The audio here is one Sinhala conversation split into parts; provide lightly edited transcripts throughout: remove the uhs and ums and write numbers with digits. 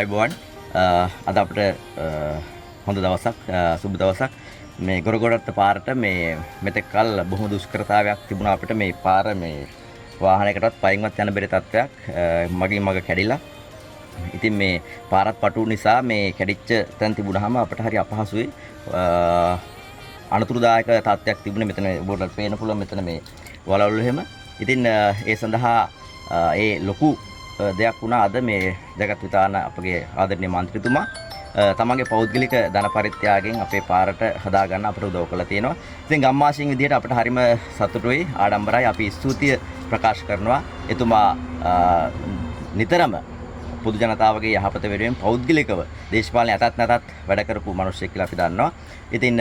අයිබෝන් අද අපිට හොඳ දවසක් සුබ දවසක් මේ ගොරගොඩත්ත පාරට මේ මෙතෙක් කල් බොහොම දුෂ්කරතාවයක් තිබුණා අපිට මේ පාර මේ වාහනයකටවත් පයින්වත් යන බැරි තත්ත්වයක් මගින් මග කැඩිලා. ඉතින් මේ පාරත් පටු නිසා මේ කැඩිච්ච තැන් තිබුණාම අපිට හරි අපහසුයි. අනතුරුදායක තත්ත්වයක් තිබුණේ මෙතන ඔබට පේන්න පුළුවන් මෙතන මේ වලවල් එහෙම. ඉතින් ඒ සඳහා ඒ ලොකු දෙයක් වුණා අද මේ ජගත් විතාන අපගේ ආදරණීය මන්ත්‍රීතුමා තමන්ගේ පෞද්ගලික ධන පරිත්‍යාගයෙන් අපේ පාරට හදා ගන්න අපට උදව් කළා තියෙනවා. ඉතින් ගම්වාසීන් විදිහට අපිට හරිම සතුටුයි ආඩම්බරයි. අපි ස්තුතිය ප්‍රකාශ කරනවා. එතුමා නිතරම පොදු ජනතාවගේ යහපත වෙනුවෙන් පෞද්ගලිකව දේශපාලන යටත් නැතත් වැඩ කරපු මිනිස්සෙක් කියලා අපි දන්නවා. ඉතින්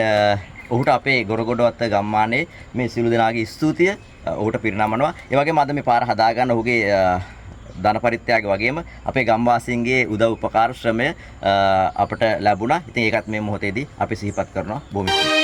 ඔහුට අපේ ගොරගොඩවත්ත ගම්මානයේ මේ සිළු දෙනාගේ ස්තුතිය ඔහුට පිරිනමනවා. ඒ වගේම අද මේ පාර හදා ගන්න ඔහුගේ ධන පරිත්‍යාගය වගේම අපේ ගම්වාසීන්ගේ උදව් උපකාර ශ්‍රමය අපට ලැබුණා. ඉතින් ඒකත් මේ මොහොතේදී අපි සිහිපත් කරනවා බොහොම ස්තුතියි.